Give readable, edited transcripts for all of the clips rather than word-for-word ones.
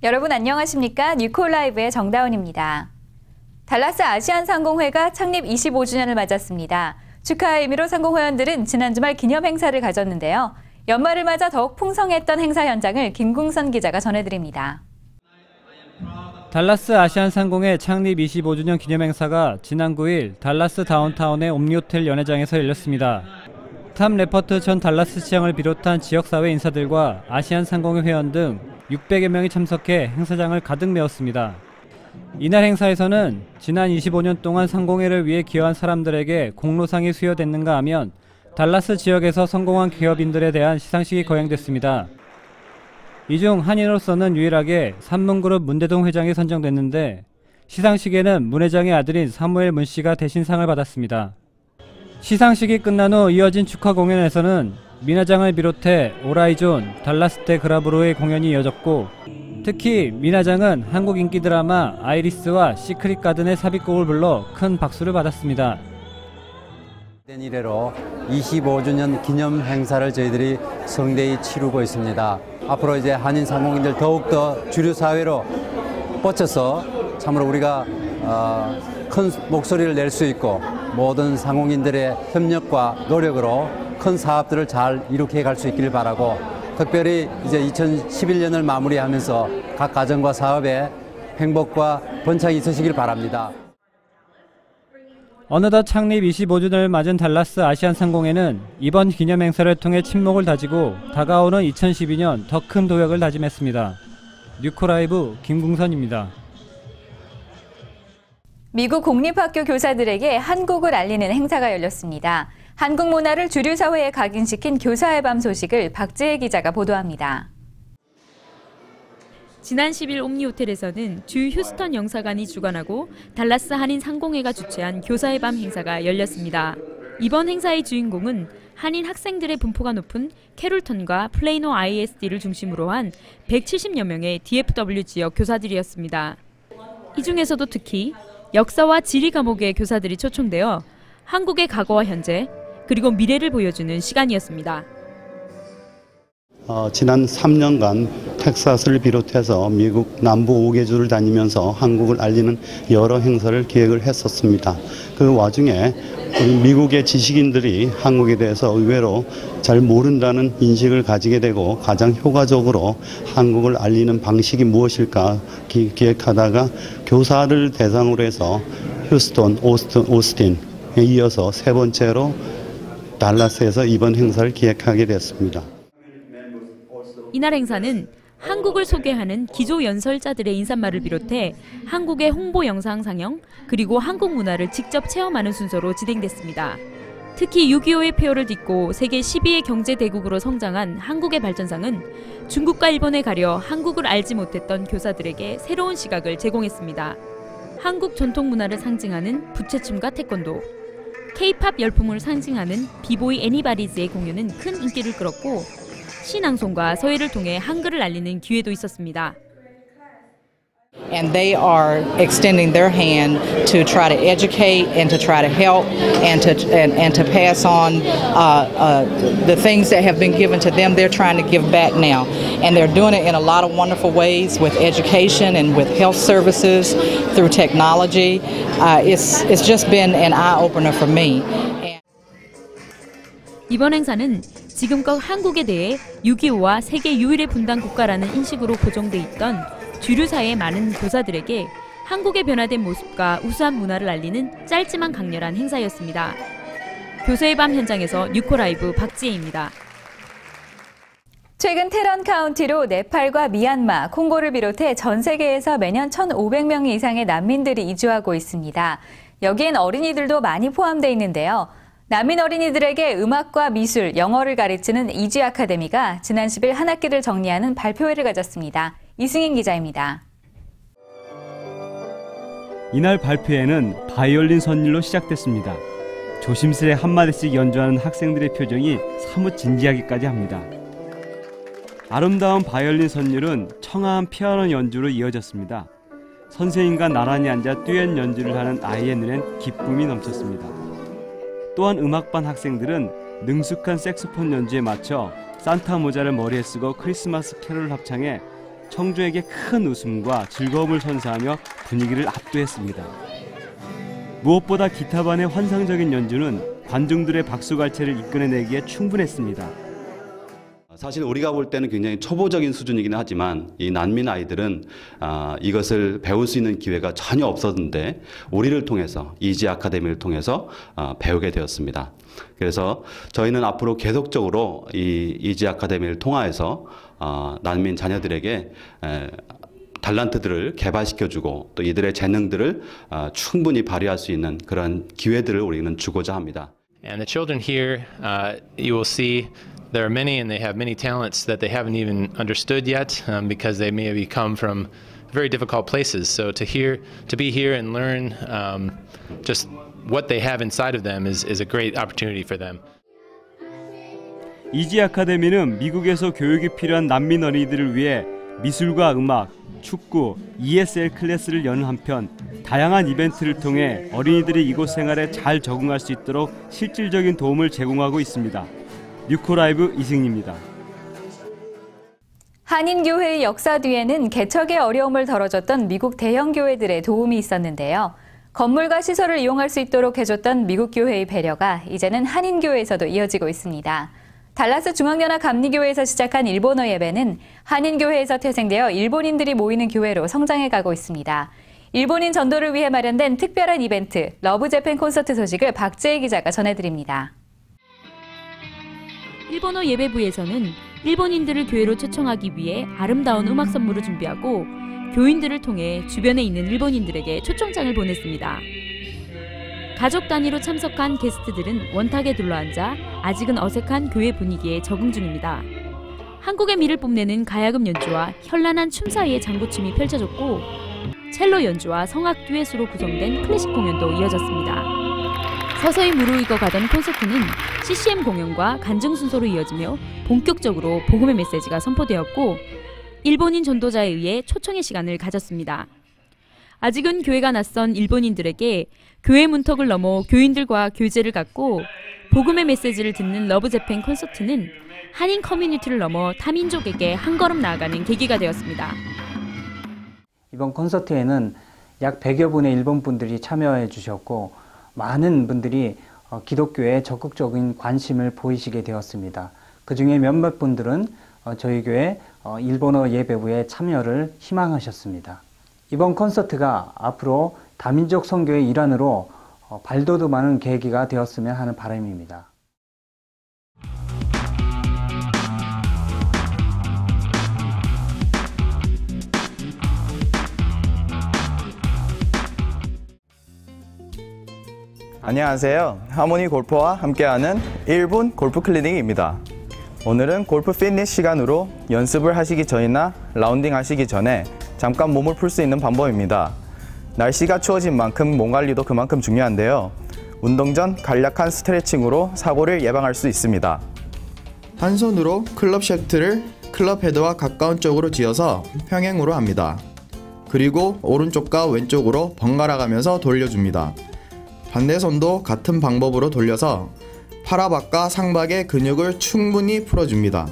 여러분 안녕하십니까? 뉴콜라이브의 정다운입니다. 달라스 아시안 상공회가 창립 25주년을 맞았습니다. 축하의 의미로 상공회원들은 지난 주말 기념 행사를 가졌는데요. 연말을 맞아 더욱 풍성했던 행사 현장을 김궁선 기자가 전해드립니다. 달라스 아시안 상공회 창립 25주년 기념 행사가 지난 9일 달라스 다운타운의 옴니호텔 연회장에서 열렸습니다. 탐 레퍼트 전 달라스 시장을 비롯한 지역사회 인사들과 아시안 상공회 회원 등 600여 명이 참석해 행사장을 가득 메웠습니다. 이날 행사에서는 지난 25년 동안 상공회를 위해 기여한 사람들에게 공로상이 수여됐는가 하면 달라스 지역에서 성공한 기업인들에 대한 시상식이 거행됐습니다. 이 중 한인으로서는 유일하게 삼문그룹 문대동 회장이 선정됐는데 시상식에는 문 회장의 아들인 사무엘 문 씨가 대신 상을 받았습니다. 시상식이 끝난 후 이어진 축하 공연에서는 민 회장을 비롯해 오라이존, 달라스테 그라브로의 공연이 이어졌고 특히 민 회장은 한국 인기 드라마 아이리스와 시크릿 가든의 삽입곡을 불러 큰 박수를 받았습니다. 이래로 25주년 기념 행사를 저희들이 성대히 치르고 있습니다. 앞으로 이제 한인 상공인들 더욱더 주류 사회로 뻗쳐서 참으로 우리가 큰 목소리를 낼 수 있고 모든 상공인들의 협력과 노력으로 큰 사업들을 잘 이룩해 갈 수 있기를 바라고 특별히 이제 2011년을 마무리하면서 각 가정과 사업에 행복과 번창이 있으시길 바랍니다. 어느덧 창립 25주년을 맞은 달라스 아시안 상공회는 이번 기념 행사를 통해 친목을 다지고 다가오는 2012년 더 큰 도약을 다짐했습니다. 뉴코라이브 김궁선입니다. 미국 공립학교 교사들에게 한국을 알리는 행사가 열렸습니다. 한국 문화를 주류 사회에 각인시킨 교사의 밤 소식을 박지혜 기자가 보도합니다. 지난 10일 옴니호텔에서는 주 휴스턴 영사관이 주관하고 달라스 한인 상공회가 주최한 교사의 밤 행사가 열렸습니다. 이번 행사의 주인공은 한인 학생들의 분포가 높은 캐롤턴과 플레이노 ISD를 중심으로 한 170여 명의 DFW 지역 교사들이었습니다. 이 중에서도 특히 역사와 지리 과목의 교사들이 초청되어 한국의 과거와 현재, 그리고 미래를 보여주는 시간이었습니다. 지난 3년간 텍사스를 비롯해서 미국 남부 5개주를 다니면서 한국을 알리는 여러 행사를 기획을 했었습니다. 그 와중에 미국의 지식인들이 한국에 대해서 의외로 잘 모른다는 인식을 가지게 되고 가장 효과적으로 한국을 알리는 방식이 무엇일까 기획하다가 교사를 대상으로 해서 휴스턴, 오스틴에 이어서 세 번째로 달라스에서 이번 행사를 기획하게 됐습니다. 이날 행사는 한국을 소개하는 기조 연설자들의 인사말을 비롯해 한국의 홍보 영상 상영, 그리고 한국 문화를 직접 체험하는 순서로 진행됐습니다. 특히 6.25의 폐허를 딛고 세계 12의 경제 대국으로 성장한 한국의 발전상은 중국과 일본에 가려 한국을 알지 못했던 교사들에게 새로운 시각을 제공했습니다. 한국 전통 문화를 상징하는 부채춤과 태권도, K-팝 열풍을 상징하는 비보이 애니바디즈의 공연은 큰 인기를 끌었고 시낭송과 서예를 통해 한글을 알리는 기회도 있었습니다. And they are extending their hand to try to educate and to try to help and to pass on the things that have been given to them. They're trying to give back now, and they're doing it in a lot of wonderful ways with education and with health services through technology. It's just been an eye opener for me. 이번 행사는 지금껏 한국에 대해 6.25와 세계 유일의 분단 국가라는 인식으로 고정돼 있던 주류사의 많은 교사들에게 한국의 변화된 모습과 우수한 문화를 알리는 짧지만 강렬한 행사였습니다. 교사의 밤 현장에서 뉴코라이브 박지혜입니다. 최근 테런 카운티로 네팔과 미얀마, 콩고를 비롯해 전 세계에서 매년 1,500명 이상의 난민들이 이주하고 있습니다. 여기엔 어린이들도 많이 포함되어 있는데요. 난민 어린이들에게 음악과 미술, 영어를 가르치는 이지 아카데미가 지난 10일 한 학기를 정리하는 발표회를 가졌습니다. 이승인 기자입니다. 이날 발표회는 바이올린 선율로 시작됐습니다. 조심스레 한마디씩 연주하는 학생들의 표정이 사뭇 진지하기까지 합니다. 아름다운 바이올린 선율은 청아한 피아노 연주로 이어졌습니다. 선생님과 나란히 앉아 듀엣 연주를 하는 아이의 눈엔 기쁨이 넘쳤습니다. 또한 음악반 학생들은 능숙한 색소폰 연주에 맞춰 산타 모자를 머리에 쓰고 크리스마스 캐롤을 합창해 청중에게 큰 웃음과 즐거움을 선사하며 분위기를 압도했습니다. 무엇보다 기타반의 환상적인 연주는 관중들의 박수갈채를 이끌어내기에 충분했습니다. 사실 우리가 볼 때는 굉장히 초보적인 수준이긴 하지만 이 난민 아이들은 이것을 배울 수 있는 기회가 전혀 없었는데 우리를 통해서 이지 아카데미를 통해서 배우게 되었습니다. 그래서 저희는 앞으로 계속적으로 이 이지 아카데미를 통하여서 난민 자녀들에게 달란트들을 개발시켜주고 또 이들의 재능들을 충분히 발휘할 수 있는 그런 기회들을 우리는 주고자 합니다. And the children here, you will see there are many, and they have many talents that they haven't even understood yet because they may have come from very difficult places. So to be here and learn just what they have inside of them is a great opportunity for them. 이지 아카데미는 미국에서 교육이 필요한 난민 어린이들을 위해 미술과 음악, 축구, ESL 클래스를 여는 한편 다양한 이벤트를 통해 어린이들이 이곳 생활에 잘 적응할 수 있도록 실질적인 도움을 제공하고 있습니다. 뉴코라이브 이승입니다. 한인교회의 역사 뒤에는 개척의 어려움을 덜어줬던 미국 대형교회들의 도움이 있었는데요. 건물과 시설을 이용할 수 있도록 해줬던 미국 교회의 배려가 이제는 한인교회에서도 이어지고 있습니다. 달라스 중앙연합 감리교회에서 시작한 일본어 예배는 한인교회에서 퇴생되어 일본인들이 모이는 교회로 성장해가고 있습니다. 일본인 전도를 위해 마련된 특별한 이벤트, 러브재팬 콘서트 소식을 박재희 기자가 전해드립니다. 일본어 예배부에서는 일본인들을 교회로 초청하기 위해 아름다운 음악 선물을 준비하고 교인들을 통해 주변에 있는 일본인들에게 초청장을 보냈습니다. 가족 단위로 참석한 게스트들은 원탁에 둘러앉아 아직은 어색한 교회 분위기에 적응 중입니다. 한국의 미를 뽐내는 가야금 연주와 현란한 춤 사이의 장구춤이 펼쳐졌고 첼로 연주와 성악 듀엣으로 구성된 클래식 공연도 이어졌습니다. 서서히 무르익어 가던 콘서트는 CCM 공연과 간증 순서로 이어지며 본격적으로 복음의 메시지가 선포되었고 일본인 전도자에 의해 초청의 시간을 가졌습니다. 아직은 교회가 낯선 일본인들에게 교회 문턱을 넘어 교인들과 교제를 갖고 복음의 메시지를 듣는 러브재팬 콘서트는 한인 커뮤니티를 넘어 타민족에게 한 걸음 나아가는 계기가 되었습니다. 이번 콘서트에는 약 100여 분의 일본 분들이 참여해 주셨고 많은 분들이 기독교에 적극적인 관심을 보이시게 되었습니다. 그중에 몇몇 분들은 저희 교회 일본어 예배부에 참여를 희망하셨습니다. 이번 콘서트가 앞으로 다민족 선교의 일환으로 발돋움하는 계기가 되었으면 하는 바람입니다. 안녕하세요. 하모니 골프와 함께하는 1분 골프 클리닉입니다. 오늘은 골프 피트니스 시간으로 연습을 하시기 전이나 라운딩 하시기 전에 잠깐 몸을 풀 수 있는 방법입니다. 날씨가 추워진 만큼 몸 관리도 그만큼 중요한데요. 운동 전 간략한 스트레칭으로 사고를 예방할 수 있습니다. 한 손으로 클럽 샤프트를 클럽 헤드와 가까운 쪽으로 쥐어서 평행으로 합니다. 그리고 오른쪽과 왼쪽으로 번갈아 가면서 돌려줍니다. 반대 손도 같은 방법으로 돌려서 팔 앞과 상박의 근육을 충분히 풀어줍니다.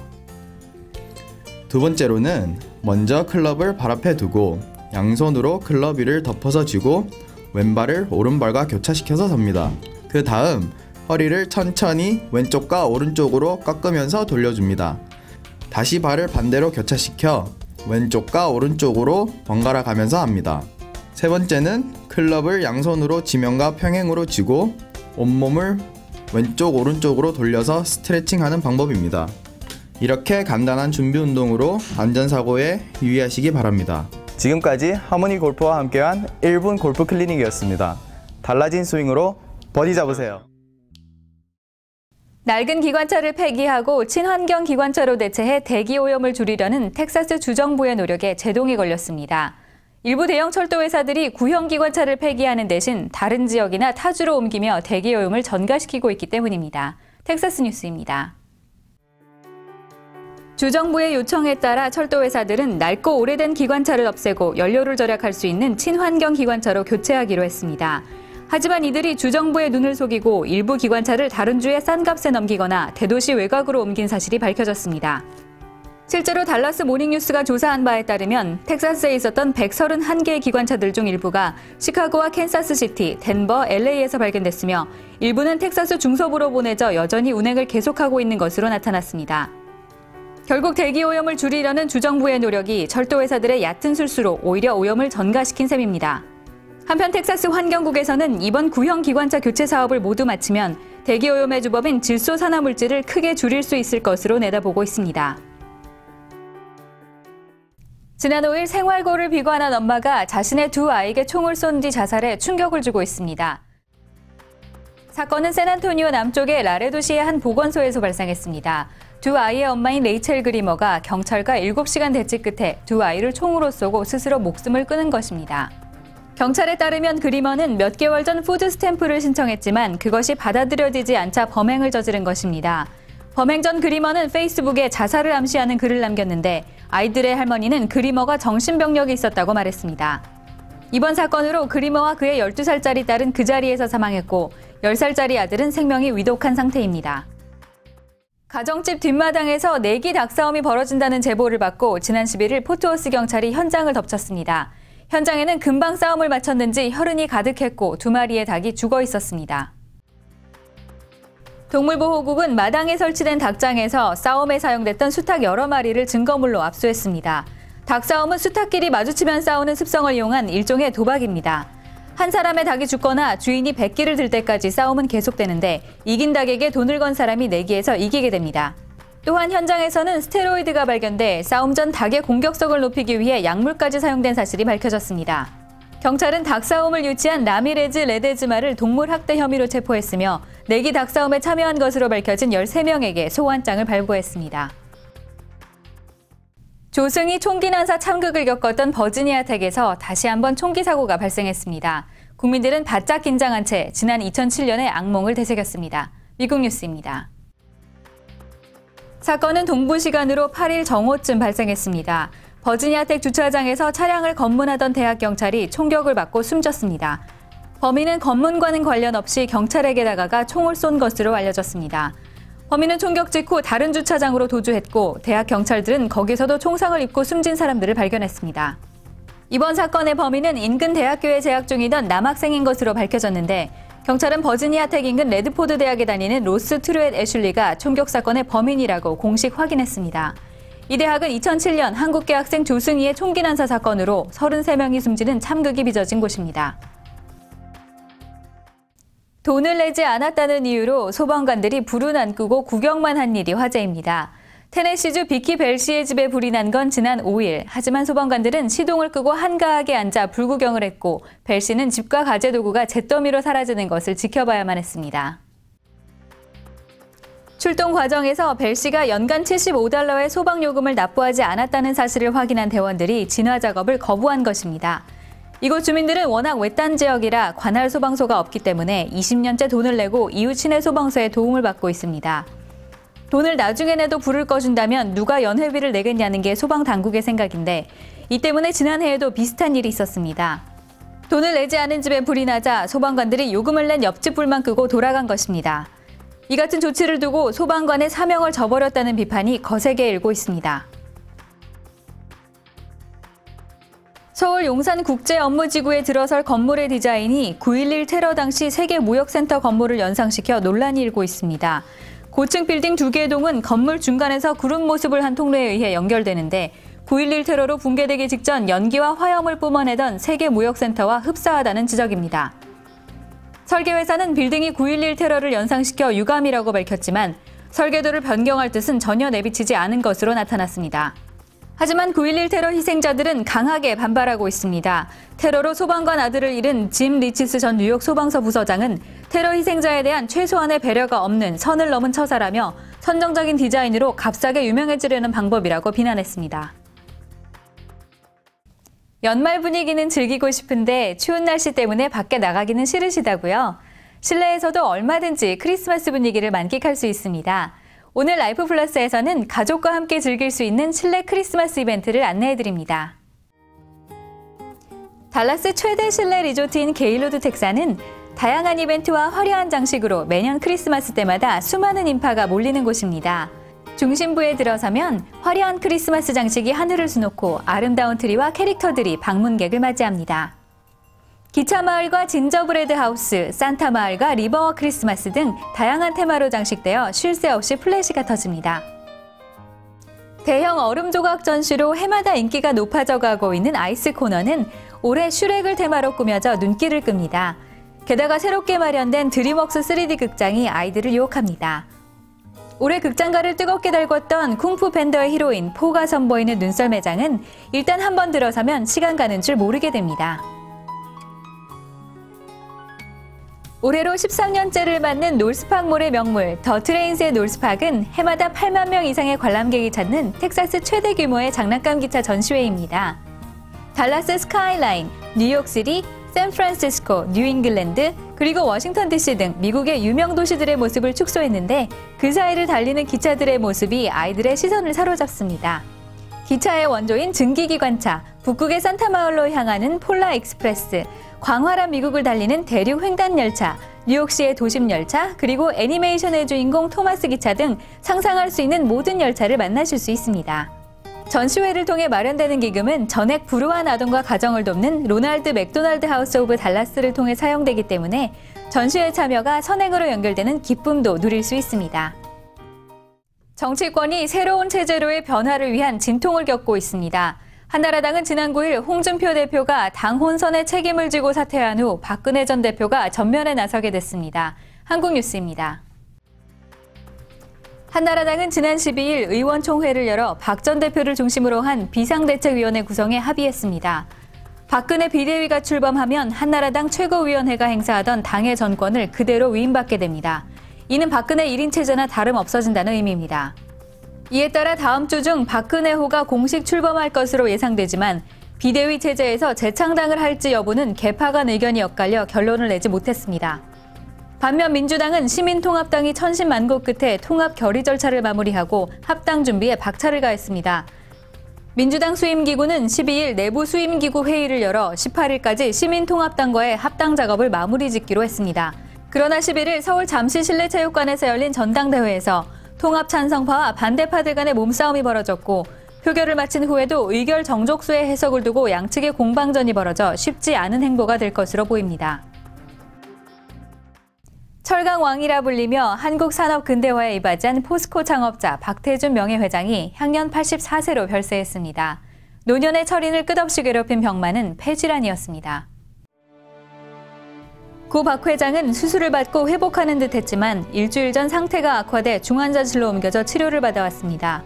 두 번째로는 먼저 클럽을 발 앞에 두고 양손으로 클럽 위를 덮어서 쥐고 왼발을 오른발과 교차시켜서 섭니다. 그 다음 허리를 천천히 왼쪽과 오른쪽으로 꺾으면서 돌려줍니다. 다시 발을 반대로 교차시켜 왼쪽과 오른쪽으로 번갈아 가면서 합니다. 세 번째는 클럽을 양손으로 지면과 평행으로 쥐고 온몸을 왼쪽 오른쪽으로 돌려서 스트레칭하는 방법입니다. 이렇게 간단한 준비 운동으로 안전사고에 유의하시기 바랍니다. 지금까지 하모니 골프와 함께한 1분 골프 클리닉이었습니다. 달라진 스윙으로 버디 잡으세요. 낡은 기관차를 폐기하고 친환경 기관차로 대체해 대기 오염을 줄이려는 텍사스 주정부의 노력에 제동이 걸렸습니다. 일부 대형 철도 회사들이 구형 기관차를 폐기하는 대신 다른 지역이나 타주로 옮기며 대기 오염을 전가시키고 있기 때문입니다. 텍사스 뉴스입니다. 주정부의 요청에 따라 철도 회사들은 낡고 오래된 기관차를 없애고 연료를 절약할 수 있는 친환경 기관차로 교체하기로 했습니다. 하지만 이들이 주정부의 눈을 속이고 일부 기관차를 다른 주에 싼 값에 넘기거나 대도시 외곽으로 옮긴 사실이 밝혀졌습니다. 실제로 달라스 모닝뉴스가 조사한 바에 따르면 텍사스에 있었던 131개의 기관차들 중 일부가 시카고와 캔사스시티, 덴버, LA에서 발견됐으며 일부는 텍사스 중서부로 보내져 여전히 운행을 계속하고 있는 것으로 나타났습니다. 결국 대기 오염을 줄이려는 주정부의 노력이 철도회사들의 얕은 술수로 오히려 오염을 전가시킨 셈입니다. 한편 텍사스 환경국에서는 이번 구형 기관차 교체 사업을 모두 마치면 대기 오염의 주범인 질소 산화물질을 크게 줄일 수 있을 것으로 내다보고 있습니다. 지난 5일 생활고를 비관한 엄마가 자신의 두 아이에게 총을 쏜 뒤 자살해 충격을 주고 있습니다. 사건은 샌안토니오 남쪽의 라레도시의 한 보건소에서 발생했습니다. 두 아이의 엄마인 레이첼 그리머가 경찰과 7시간 대치 끝에 두 아이를 총으로 쏘고 스스로 목숨을 끊은 것입니다. 경찰에 따르면 그리머는 몇 개월 전 푸드 스탬프를 신청했지만 그것이 받아들여지지 않자 범행을 저지른 것입니다. 범행 전 그리머는 페이스북에 자살을 암시하는 글을 남겼는데 아이들의 할머니는 그리머가 정신병력이 있었다고 말했습니다. 이번 사건으로 그리머와 그의 12살짜리 딸은 그 자리에서 사망했고 10살짜리 아들은 생명이 위독한 상태입니다. 가정집 뒷마당에서 내기 닭싸움이 벌어진다는 제보를 받고 지난 11일 포트워스 경찰이 현장을 덮쳤습니다. 현장에는 금방 싸움을 마쳤는지 혈흔이 가득했고 두 마리의 닭이 죽어 있었습니다. 동물보호국은 마당에 설치된 닭장에서 싸움에 사용됐던 수탉 여러 마리를 증거물로 압수했습니다. 닭싸움은 수탉끼리 마주치면 싸우는 습성을 이용한 일종의 도박입니다. 한 사람의 닭이 죽거나 주인이 백기를 들 때까지 싸움은 계속되는데 이긴 닭에게 돈을 건 사람이 내기에서 이기게 됩니다. 또한 현장에서는 스테로이드가 발견돼 싸움 전 닭의 공격성을 높이기 위해 약물까지 사용된 사실이 밝혀졌습니다. 경찰은 닭싸움을 유치한 라미레즈 레데즈마를 동물학대 혐의로 체포했으며 내기 닭싸움에 참여한 것으로 밝혀진 13명에게 소환장을 발부했습니다. 조승희 총기 난사 참극을 겪었던 버지니아 텍에서 다시 한번 총기 사고가 발생했습니다. 국민들은 바짝 긴장한 채 지난 2007년의 악몽을 되새겼습니다. 미국 뉴스입니다. 사건은 동부 시간으로 8일 정오쯤 발생했습니다. 버지니아 텍 주차장에서 차량을 검문하던 대학 경찰이 총격을 받고 숨졌습니다. 범인은 검문과는 관련 없이 경찰에게 다가가 총을 쏜 것으로 알려졌습니다. 범인은 총격 직후 다른 주차장으로 도주했고 대학 경찰들은 거기서도 총상을 입고 숨진 사람들을 발견했습니다. 이번 사건의 범인은 인근 대학교에 재학 중이던 남학생인 것으로 밝혀졌는데 경찰은 버지니아 텍 인근 레드포드 대학에 다니는 로스 트루엣 애슐리가 총격 사건의 범인이라고 공식 확인했습니다. 이 대학은 2007년 한국계 학생 조승희의 총기 난사 사건으로 33명이 숨지는 참극이 빚어진 곳입니다. 돈을 내지 않았다는 이유로 소방관들이 불은 안 끄고 구경만 한 일이 화제입니다. 테네시주 비키 벨 씨의 집에 불이 난 건 지난 5일. 하지만 소방관들은 시동을 끄고 한가하게 앉아 불구경을 했고 벨 씨는 집과 가재도구가 잿더미로 사라지는 것을 지켜봐야만 했습니다. 출동 과정에서 벨 씨가 연간 $75의 소방요금을 납부하지 않았다는 사실을 확인한 대원들이 진화 작업을 거부한 것입니다. 이곳 주민들은 워낙 외딴 지역이라 관할 소방서가 없기 때문에 20년째 돈을 내고 이웃 시내 소방서의 도움을 받고 있습니다. 돈을 나중에 내도 불을 꺼준다면 누가 연회비를 내겠냐는 게 소방당국의 생각인데 이 때문에 지난해에도 비슷한 일이 있었습니다. 돈을 내지 않은 집에 불이 나자 소방관들이 요금을 낸 옆집 불만 끄고 돌아간 것입니다. 이 같은 조치를 두고 소방관의 사명을 저버렸다는 비판이 거세게 일고 있습니다. 서울 용산국제업무지구에 들어설 건물의 디자인이 9.11 테러 당시 세계무역센터 건물을 연상시켜 논란이 일고 있습니다. 고층 빌딩 2개의 동은 건물 중간에서 구름 모습을 한 통로에 의해 연결되는데 9.11 테러로 붕괴되기 직전 연기와 화염을 뿜어내던 세계무역센터와 흡사하다는 지적입니다. 설계회사는 빌딩이 9.11 테러를 연상시켜 유감이라고 밝혔지만 설계도를 변경할 뜻은 전혀 내비치지 않은 것으로 나타났습니다. 하지만 9.11 테러 희생자들은 강하게 반발하고 있습니다. 테러로 소방관 아들을 잃은 짐 리치스 전 뉴욕 소방서 부서장은 테러 희생자에 대한 최소한의 배려가 없는 선을 넘은 처사라며 선정적인 디자인으로 값싸게 유명해지려는 방법이라고 비난했습니다. 연말 분위기는 즐기고 싶은데 추운 날씨 때문에 밖에 나가기는 싫으시다고요? 실내에서도 얼마든지 크리스마스 분위기를 만끽할 수 있습니다. 오늘 라이프 플러스에서는 가족과 함께 즐길 수 있는 실내 크리스마스 이벤트를 안내해드립니다. 달라스 최대 실내 리조트인 게일로드 텍사는 다양한 이벤트와 화려한 장식으로 매년 크리스마스 때마다 수많은 인파가 몰리는 곳입니다. 중심부에 들어서면 화려한 크리스마스 장식이 하늘을 수놓고 아름다운 트리와 캐릭터들이 방문객을 맞이합니다. 기차마을과 진저브레드 하우스, 산타 마을과 리버워 크리스마스 등 다양한 테마로 장식되어 쉴 새 없이 플래시가 터집니다. 대형 얼음 조각 전시로 해마다 인기가 높아져 가고 있는 아이스 코너는 올해 슈렉을 테마로 꾸며져 눈길을 끕니다. 게다가 새롭게 마련된 드림웍스 3D 극장이 아이들을 유혹합니다. 올해 극장가를 뜨겁게 달궜던 쿵푸 팬더의 히로인 포가 선보이는 눈썰 매장은 일단 한번 들어서면 시간 가는 줄 모르게 됩니다. 올해로 13년째를 맞는 놀스파크몰의 명물 더 트레인스의 놀스파크는 해마다 8만 명 이상의 관람객이 찾는 텍사스 최대 규모의 장난감 기차 전시회입니다. 달라스 스카이라인, 뉴욕시티, 샌프란시스코, 뉴잉글랜드, 그리고 워싱턴 DC 등 미국의 유명 도시들의 모습을 축소했는데 그 사이를 달리는 기차들의 모습이 아이들의 시선을 사로잡습니다. 기차의 원조인 증기기관차, 북극의 산타마을로 향하는 폴라 익스프레스, 광활한 미국을 달리는 대륙 횡단열차, 뉴욕시의 도심열차, 그리고 애니메이션의 주인공 토마스 기차 등 상상할 수 있는 모든 열차를 만나실 수 있습니다. 전시회를 통해 마련되는 기금은 전액 불우한 아동과 가정을 돕는 로널드 맥도날드 하우스 오브 달라스를 통해 사용되기 때문에 전시회 참여가 선행으로 연결되는 기쁨도 누릴 수 있습니다. 정치권이 새로운 체제로의 변화를 위한 진통을 겪고 있습니다. 한나라당은 지난 9일 홍준표 대표가 당 혼선의 책임을 지고 사퇴한 후 박근혜 전 대표가 전면에 나서게 됐습니다. 한국뉴스입니다. 한나라당은 지난 12일 의원총회를 열어 박 전 대표를 중심으로 한 비상대책위원회 구성에 합의했습니다. 박근혜 비대위가 출범하면 한나라당 최고위원회가 행사하던 당의 전권을 그대로 위임받게 됩니다. 이는 박근혜 1인 체제나 다름없어진다는 의미입니다. 이에 따라 다음 주 중 박근혜호가 공식 출범할 것으로 예상되지만 비대위 체제에서 재창당을 할지 여부는 개파 간 의견이 엇갈려 결론을 내지 못했습니다. 반면 민주당은 시민통합당이 천신만고 끝에 통합 결의 절차를 마무리하고 합당 준비에 박차를 가했습니다. 민주당 수임기구는 12일 내부 수임기구 회의를 열어 18일까지 시민통합당과의 합당 작업을 마무리 짓기로 했습니다. 그러나 11일 서울 잠시실내체육관에서 열린 전당대회에서 통합 찬성파와 반대파들 간의 몸싸움이 벌어졌고 표결을 마친 후에도 의결 정족수의 해석을 두고 양측의 공방전이 벌어져 쉽지 않은 행보가 될 것으로 보입니다. 철강왕이라 불리며 한국 산업 근대화에 이바지한 포스코 창업자 박태준 명예회장이 향년 84세로 별세했습니다. 노년의 철인을 끝없이 괴롭힌 병마는 폐질환이었습니다. 고 박 회장은 수술을 받고 회복하는 듯 했지만 일주일 전 상태가 악화돼 중환자실로 옮겨져 치료를 받아왔습니다.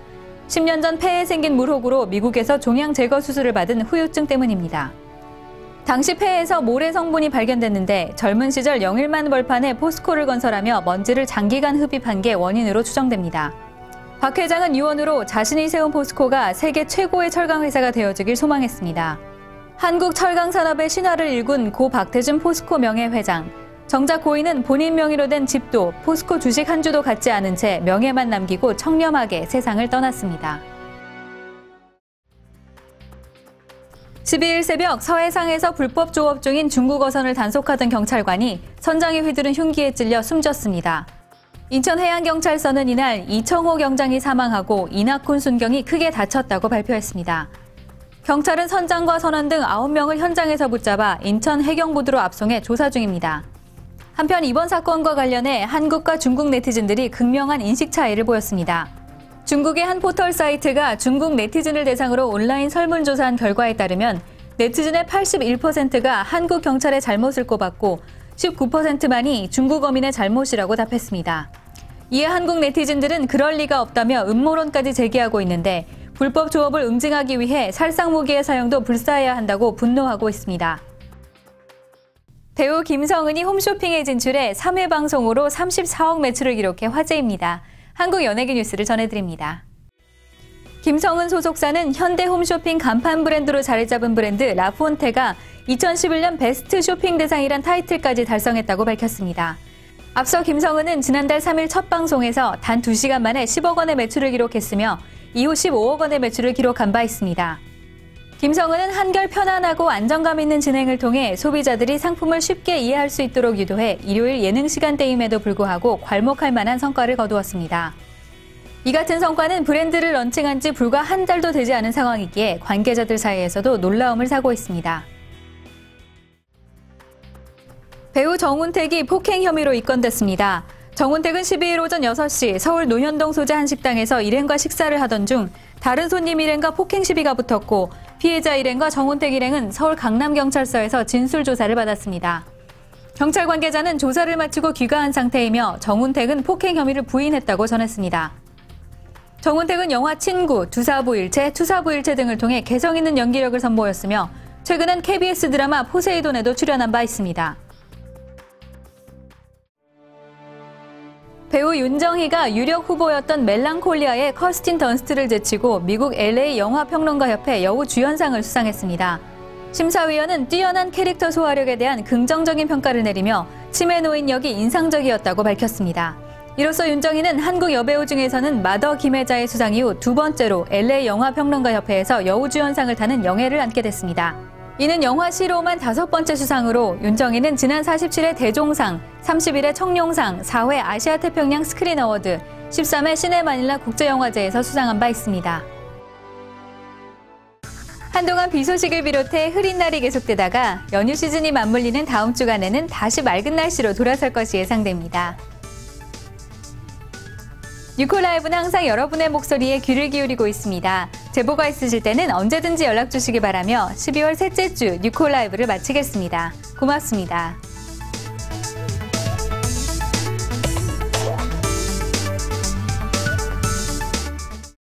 10년 전 폐에 생긴 물혹으로 미국에서 종양 제거 수술을 받은 후유증 때문입니다. 당시 폐에서 모래 성분이 발견됐는데 젊은 시절 영일만 벌판에 포스코를 건설하며 먼지를 장기간 흡입한 게 원인으로 추정됩니다. 박 회장은 유언으로 자신이 세운 포스코가 세계 최고의 철강 회사가 되어주길 소망했습니다. 한국 철강 산업의 신화를 일군 고 박태준 포스코 명예회장. 정작 고인은 본인 명의로 된 집도 포스코 주식 한 주도 갖지 않은 채 명예만 남기고 청렴하게 세상을 떠났습니다. 12일 새벽 서해상에서 불법 조업 중인 중국 어선을 단속하던 경찰관이 선장이 휘두른 흉기에 찔려 숨졌습니다. 인천해양경찰서는 이날 이청호 경장이 사망하고 이낙훈 순경이 크게 다쳤다고 발표했습니다. 경찰은 선장과 선원 등 9명을 현장에서 붙잡아 인천 해경부두로 압송해 조사 중입니다. 한편 이번 사건과 관련해 한국과 중국 네티즌들이 극명한 인식 차이를 보였습니다. 중국의 한 포털 사이트가 중국 네티즌을 대상으로 온라인 설문조사한 결과에 따르면 네티즌의 81%가 한국 경찰의 잘못을 꼽았고 19%만이 중국 어민의 잘못이라고 답했습니다. 이에 한국 네티즌들은 그럴 리가 없다며 음모론까지 제기하고 있는데 불법 조업을 응징하기 위해 살상무기의 사용도 불사해야 한다고 분노하고 있습니다. 배우 김성은이 홈쇼핑에 진출해 3회 방송으로 34억 매출을 기록해 화제입니다. 한국연예계 뉴스를 전해드립니다. 김성은 소속사는 현대 홈쇼핑 간판 브랜드로 자리 잡은 브랜드 라폰테가 2011년 베스트 쇼핑 대상이란 타이틀까지 달성했다고 밝혔습니다. 앞서 김성은은 지난달 3일 첫 방송에서 단 2시간 만에 10억 원의 매출을 기록했으며 이후 15억 원의 매출을 기록한 바 있습니다. 김성은은 한결 편안하고 안정감 있는 진행을 통해 소비자들이 상품을 쉽게 이해할 수 있도록 유도해 일요일 예능 시간대임에도 불구하고 괄목할 만한 성과를 거두었습니다. 이 같은 성과는 브랜드를 런칭한 지 불과 한 달도 되지 않은 상황이기에 관계자들 사이에서도 놀라움을 사고 있습니다. 배우 정훈택이 폭행 혐의로 입건됐습니다. 정훈택은 12일 오전 6시 서울 논현동 소재 한 식당에서 일행과 식사를 하던 중 다른 손님 일행과 폭행 시비가 붙었고 피해자 일행과 정훈택 일행은 서울 강남경찰서에서 진술조사를 받았습니다. 경찰 관계자는 조사를 마치고 귀가한 상태이며 정훈택은 폭행 혐의를 부인했다고 전했습니다. 정훈택은 영화 친구, 두사부일체, 투사부일체 등을 통해 개성 있는 연기력을 선보였으며 최근엔 KBS 드라마 포세이돈에도 출연한 바 있습니다. 배우 윤정희가 유력 후보였던 멜랑콜리아의 커스틴 던스트를 제치고 미국 LA 영화평론가협회 여우주연상을 수상했습니다. 심사위원은 뛰어난 캐릭터 소화력에 대한 긍정적인 평가를 내리며 치매 노인 역이 인상적이었다고 밝혔습니다. 이로써 윤정희는 한국 여배우 중에서는 마더 김혜자의 수상 이후 두 번째로 LA 영화평론가협회에서 여우주연상을 타는 영예를 안게 됐습니다. 이는 영화 시로만 5번째 수상으로 윤정희는 지난 47회 대종상, 31회 청룡상, 4회 아시아태평양 스크린 어워드, 13회 시네마닐라 국제영화제에서 수상한 바 있습니다. 한동안 비 소식을 비롯해 흐린 날이 계속되다가 연휴 시즌이 맞물리는 다음 주간에는 다시 맑은 날씨로 돌아설 것이 예상됩니다. 뉴코라이브는 항상 여러분의 목소리에 귀를 기울이고 있습니다. 제보가 있으실 때는 언제든지 연락 주시기 바라며 12월 셋째 주 뉴코라이브를 마치겠습니다. 고맙습니다.